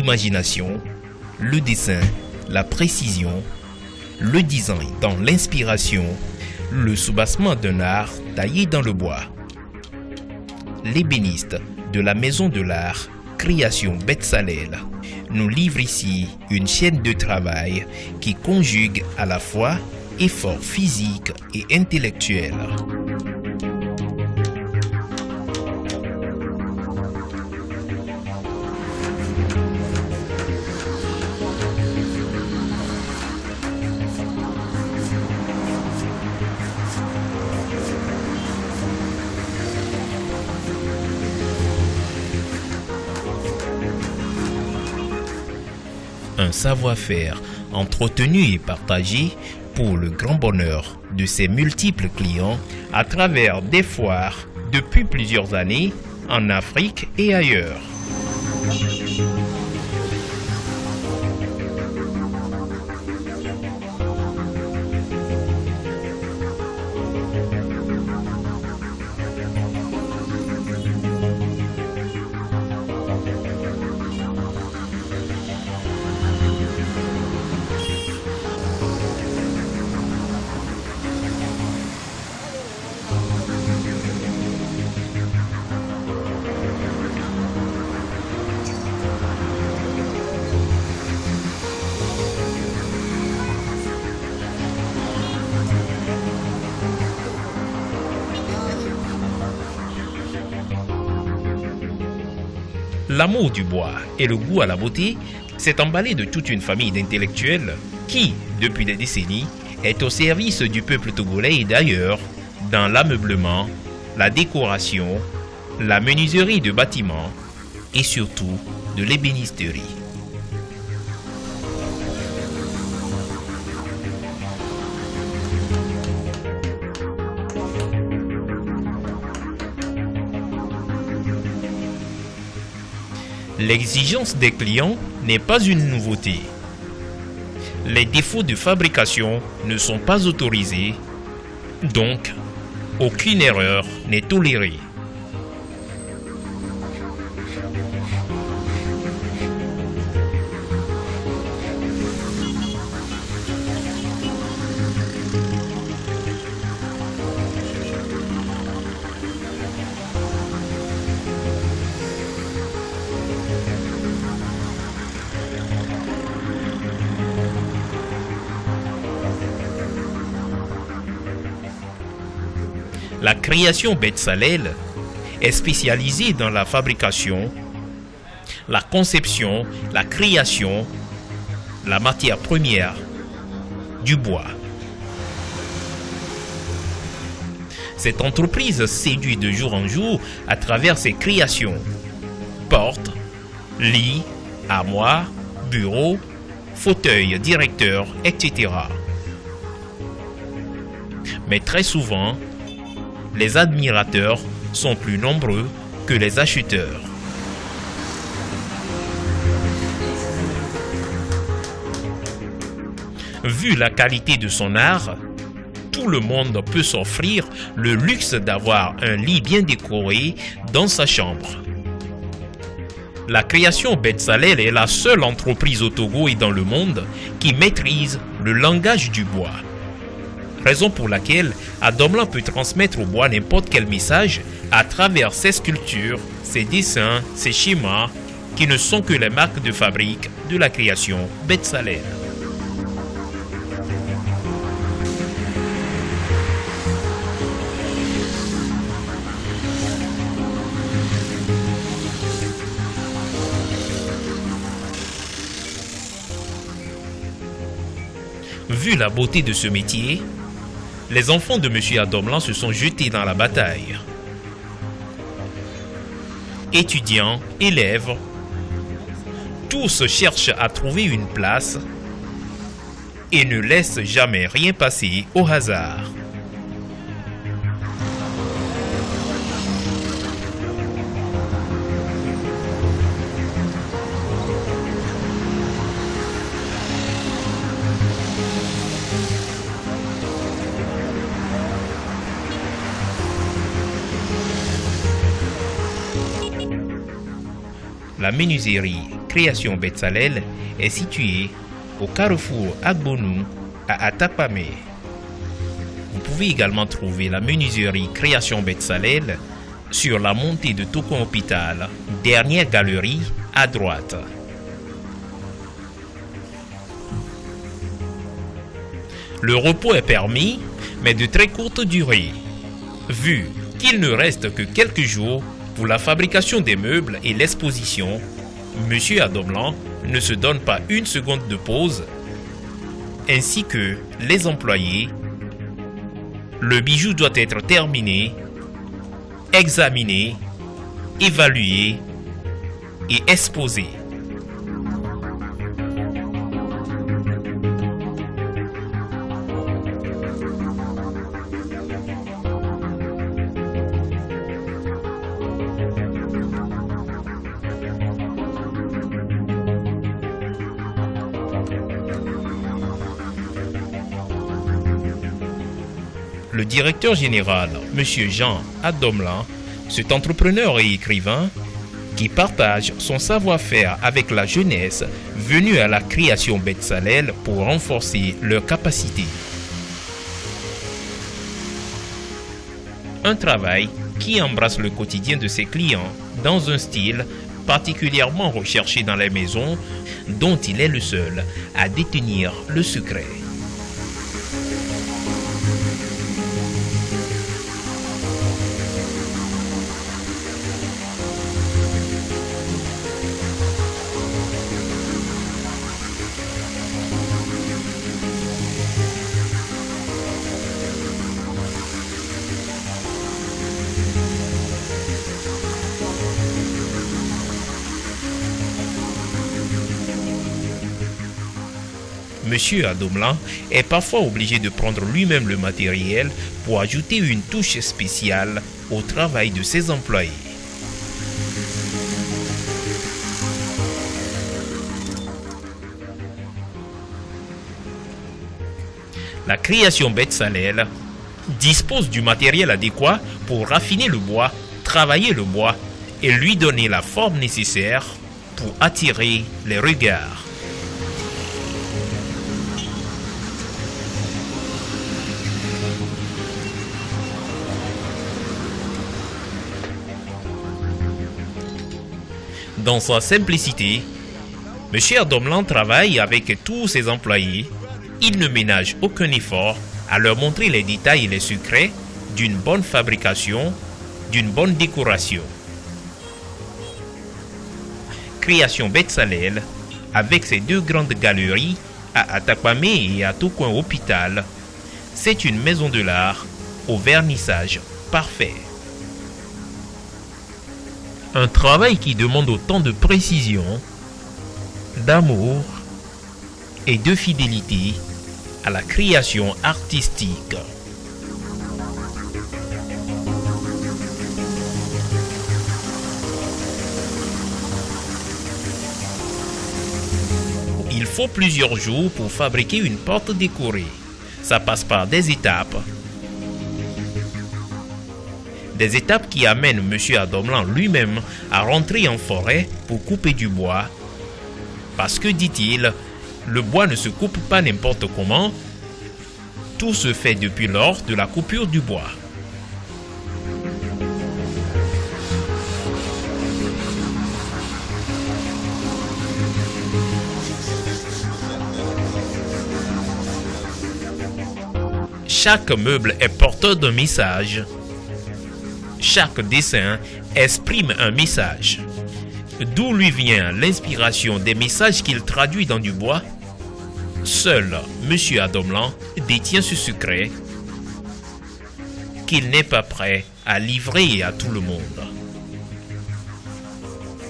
l'imagination, le dessin, la précision, le design dans l'inspiration, le soubassement d'un art taillé dans le bois. L'ébéniste de la Maison de l'Art, Création Betsalel, nous livre ici une chaîne de travail qui conjugue à la fois effort physique et intellectuel. Un savoir-faire entretenu et partagé pour le grand bonheur de ses multiples clients à travers des foires depuis plusieurs années en Afrique et ailleurs. L'amour du bois et le goût à la beauté s'est emballé de toute une famille d'intellectuels qui, depuis des décennies, est au service du peuple togolais et d'ailleurs dans l'ameublement, la décoration, la menuiserie de bâtiments et surtout de l'ébénisterie. L'exigence des clients n'est pas une nouveauté. Les défauts de fabrication ne sont pas autorisés, donc aucune erreur n'est tolérée. La création Betsalel est spécialisée dans la fabrication, la conception, la création, la matière première, du bois. Cette entreprise séduit de jour en jour à travers ses créations. Portes, lits, armoires, bureaux, fauteuils directeurs, etc. Mais très souvent, les admirateurs sont plus nombreux que les acheteurs. Vu la qualité de son art, tout le monde peut s'offrir le luxe d'avoir un lit bien décoré dans sa chambre. La création Betsalel est la seule entreprise au Togo et dans le monde qui maîtrise le langage du bois. Raison pour laquelle Adomlan peut transmettre au bois n'importe quel message à travers ses sculptures, ses dessins, ses schémas, qui ne sont que les marques de fabrique de la création Betsalel. Vu la beauté de ce métier, les enfants de M. Adomlan se sont jetés dans la bataille. Étudiants, élèves, tous cherchent à trouver une place et ne laissent jamais rien passer au hasard. La menuiserie création Betsalel est situé au carrefour Agbonou à Atakpamé. Vous pouvez également trouver la menuiserie création Betsalel sur la montée de Tokon Hôpital, dernière galerie à droite. Le repos est permis, mais de très courte durée, vu qu'il ne reste que quelques jours pour la fabrication des meubles et l'exposition. Monsieur Adomlan ne se donne pas une seconde de pause, ainsi que les employés. Le bijou doit être terminé, examiné, évalué et exposé. Le directeur général, M. Jean Adomlan, cet entrepreneur et écrivain qui partage son savoir-faire avec la jeunesse venue à la création Betsalel pour renforcer leurs capacités. Un travail qui embrasse le quotidien de ses clients dans un style particulièrement recherché dans les maisons dont il est le seul à détenir le secret. Monsieur Adomlan est parfois obligé de prendre lui-même le matériel pour ajouter une touche spéciale au travail de ses employés. La création Betsalel dispose du matériel adéquat pour raffiner le bois, travailler le bois et lui donner la forme nécessaire pour attirer les regards. Dans sa simplicité, M. Adomlan travaille avec tous ses employés. Il ne ménage aucun effort à leur montrer les détails et les secrets d'une bonne fabrication, d'une bonne décoration. Création Betsalel, avec ses deux grandes galeries à Atakpamé et à Tokon Hôpital, c'est une maison de l'art au vernissage parfait. Un travail qui demande autant de précision, d'amour et de fidélité à la création artistique. Il faut plusieurs jours pour fabriquer une porte décorée. Ça passe par des étapes. Des étapes qui amènent M. Adomlan lui-même à rentrer en forêt pour couper du bois. Parce que, dit-il, le bois ne se coupe pas n'importe comment. Tout se fait depuis lors de la coupure du bois. Chaque meuble est porteur d'un message. Chaque dessin exprime un message. D'où lui vient l'inspiration des messages qu'il traduit dans du bois? Seul M. Adomlan détient ce secret qu'il n'est pas prêt à livrer à tout le monde.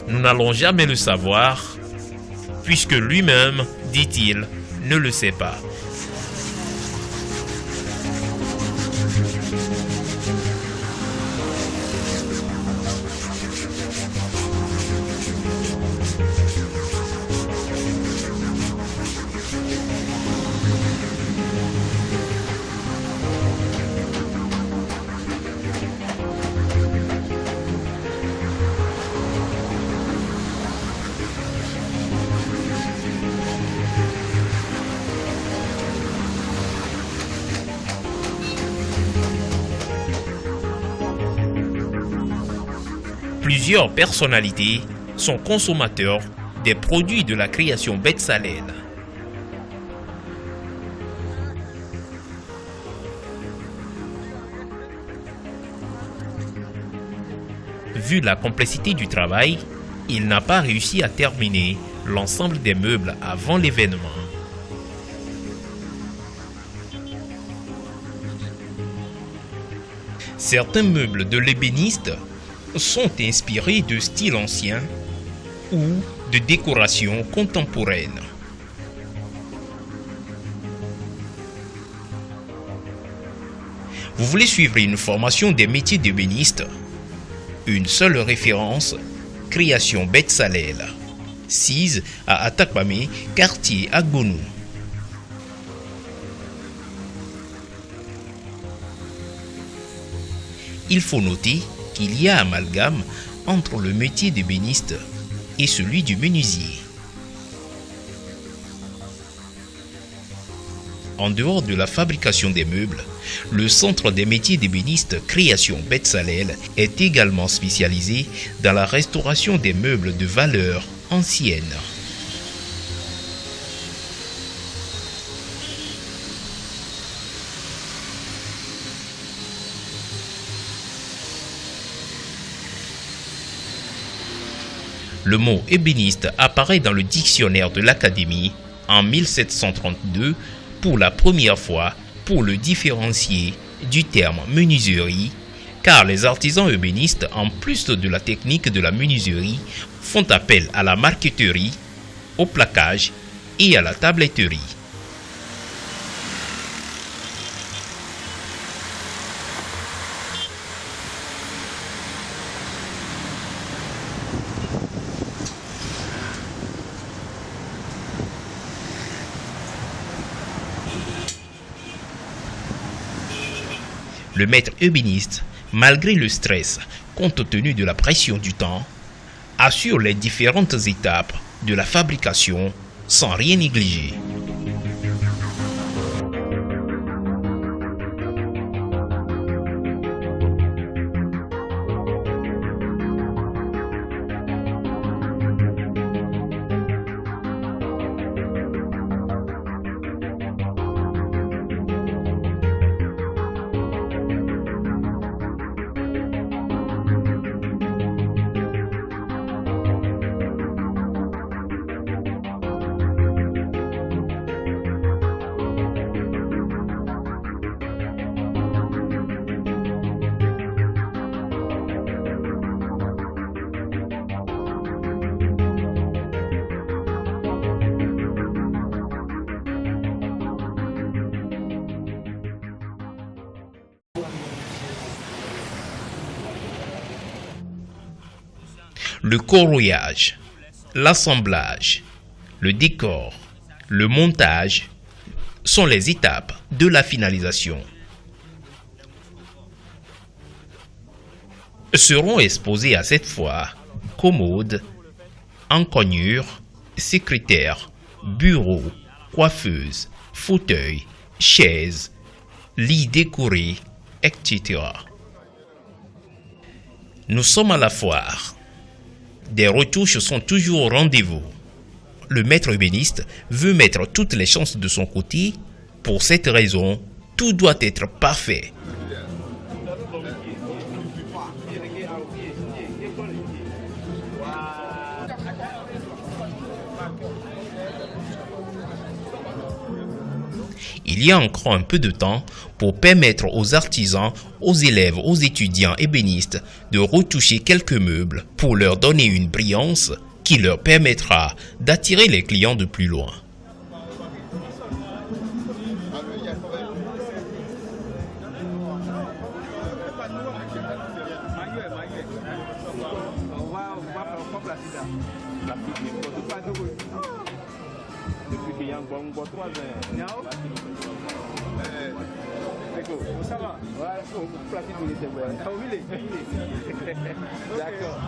Nous n'allons jamais le savoir, puisque lui-même, dit-il, ne le sait pas. Plusieurs personnalités sont consommateurs des produits de la création Bezalel. Vu la complexité du travail, il n'a pas réussi à terminer l'ensemble des meubles avant l'événement. Certains meubles de l'ébéniste sont inspirés de styles anciens ou de décorations contemporaines. Vous voulez suivre une formation des métiers d'ébéniste? Une seule référence, Création Bezalel, 6 à Atakpamé, quartier Agbonou. Il faut noter qu'il y a amalgame entre le métier d'ébéniste et celui du menuisier. En dehors de la fabrication des meubles, le centre des métiers d'ébéniste Création Bezalel est également spécialisé dans la restauration des meubles de valeur ancienne. Le mot ébéniste apparaît dans le dictionnaire de l'Académie en 1732 pour la première fois pour le différencier du terme menuiserie, car les artisans ébénistes, en plus de la technique de la menuiserie, font appel à la marqueterie, au plaquage et à la tabletterie. Le maître ébéniste, malgré le stress, compte tenu de la pression du temps, assure les différentes étapes de la fabrication sans rien négliger. Le coloriage, l'assemblage, le décor, le montage sont les étapes de la finalisation. Seront exposés à cette fois commodes, encoignures, secrétaires, bureaux, coiffeuses, fauteuils, chaises, lits décorés, etc. Nous sommes à la foire. Des retouches sont toujours au rendez-vous. Le maître ébéniste veut mettre toutes les chances de son côté. Pour cette raison, tout doit être parfait. Il y a encore un peu de temps pour permettre aux artisans, aux élèves, aux étudiants ébénistes de retoucher quelques meubles pour leur donner une brillance qui leur permettra d'attirer les clients de plus loin. D'accord.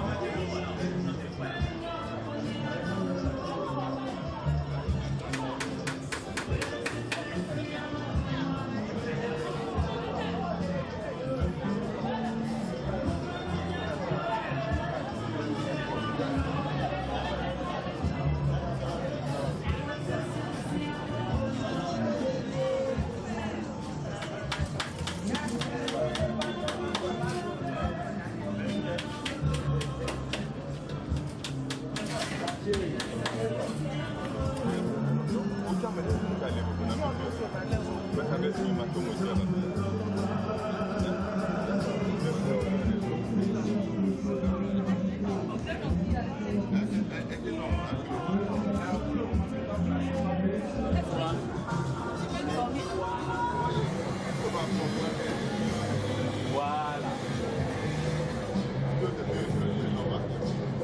Voilà.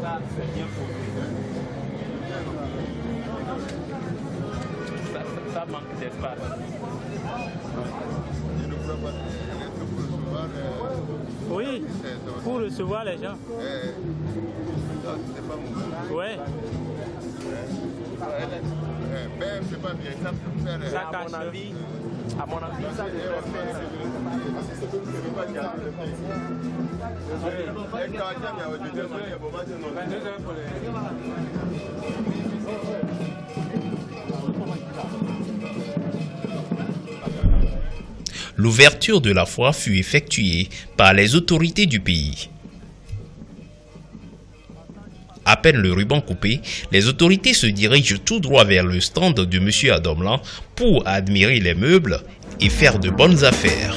Ça, c'est bien pour ça manque d'espace. Oui, pour recevoir les gens. Ouais. C'est pas bien, ça À mon avis, ça devrait faire. L'ouverture de la foire fut effectuée par les autorités du pays. À peine le ruban coupé, les autorités se dirigent tout droit vers le stand de M. Adomlan pour admirer les meubles et faire de bonnes affaires.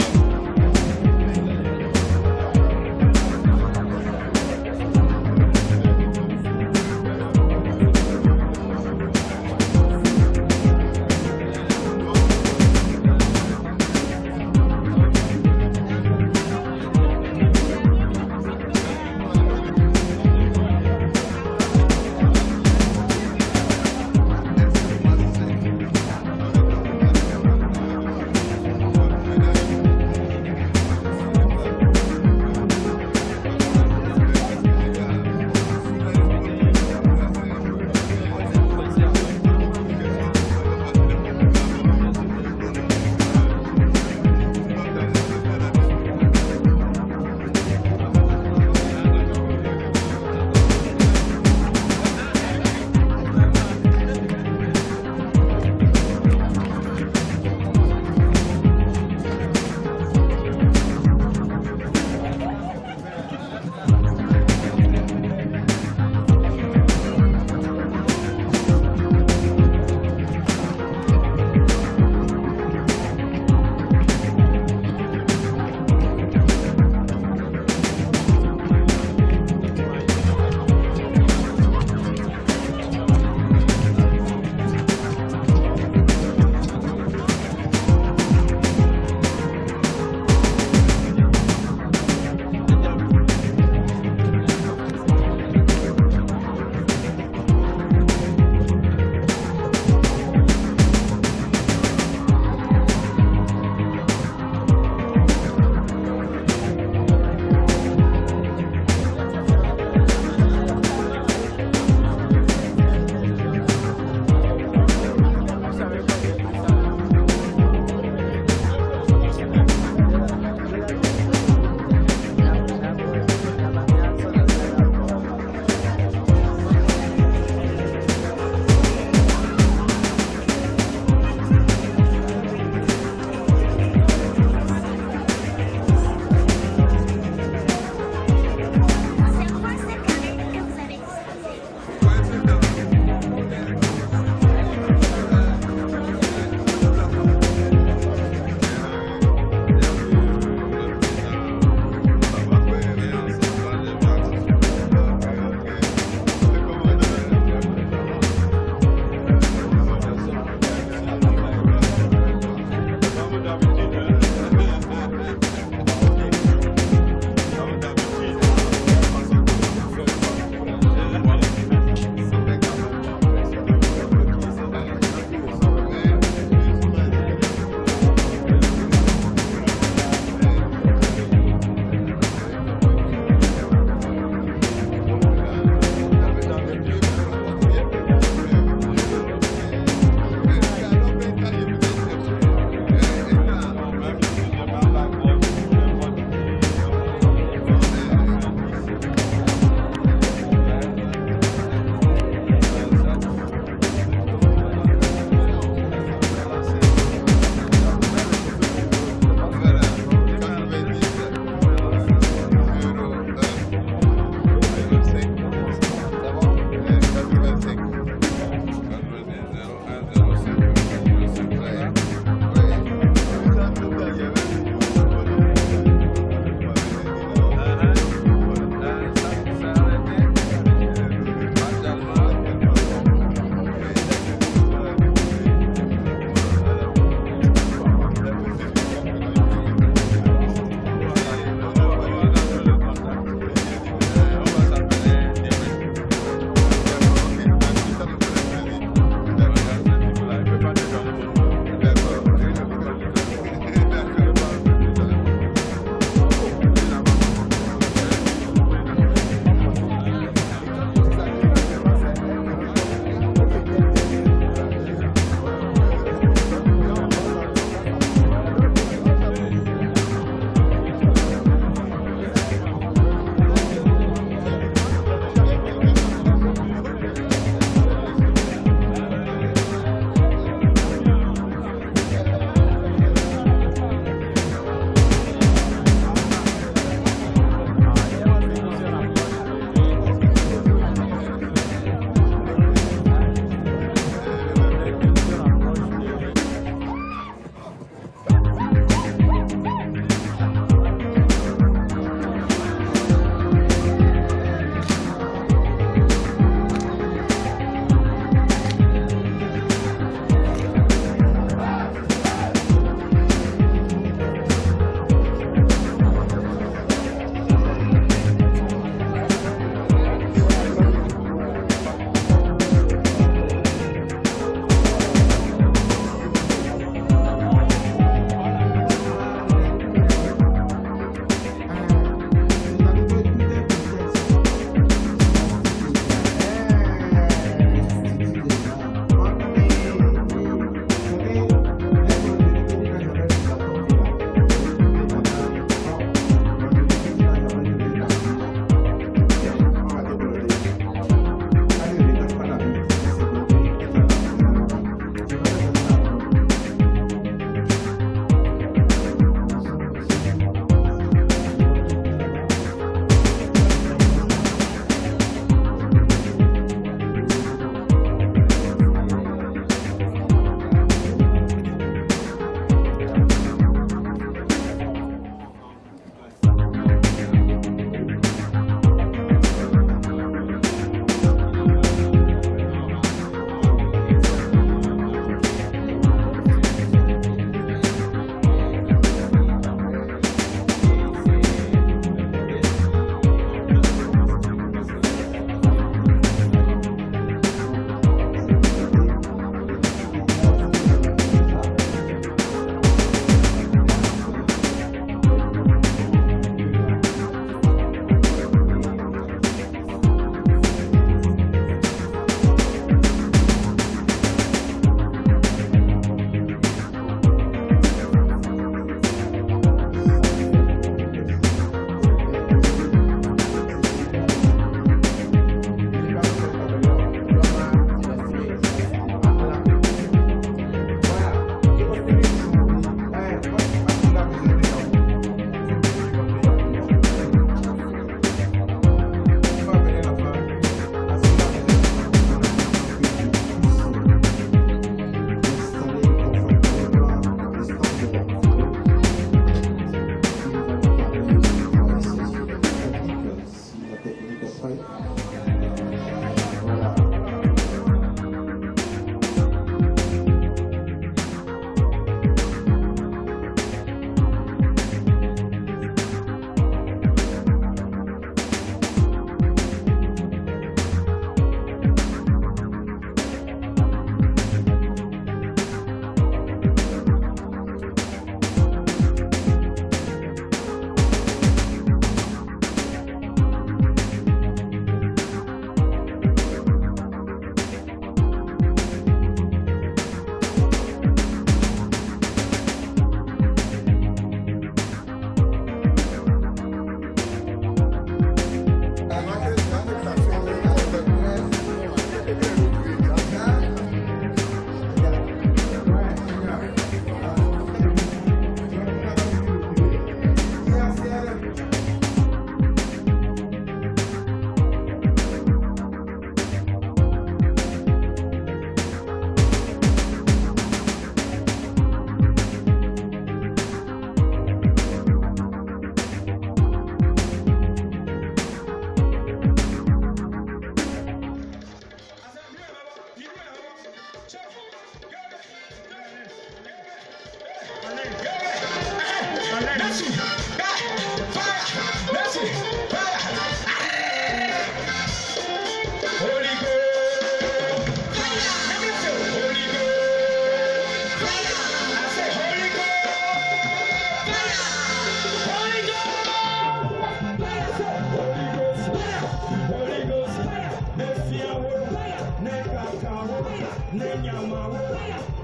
ne nyama wo,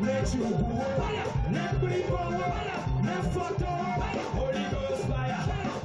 ne chubu wo, ne kripo wo, ne photo wo, Holy Ghost fire.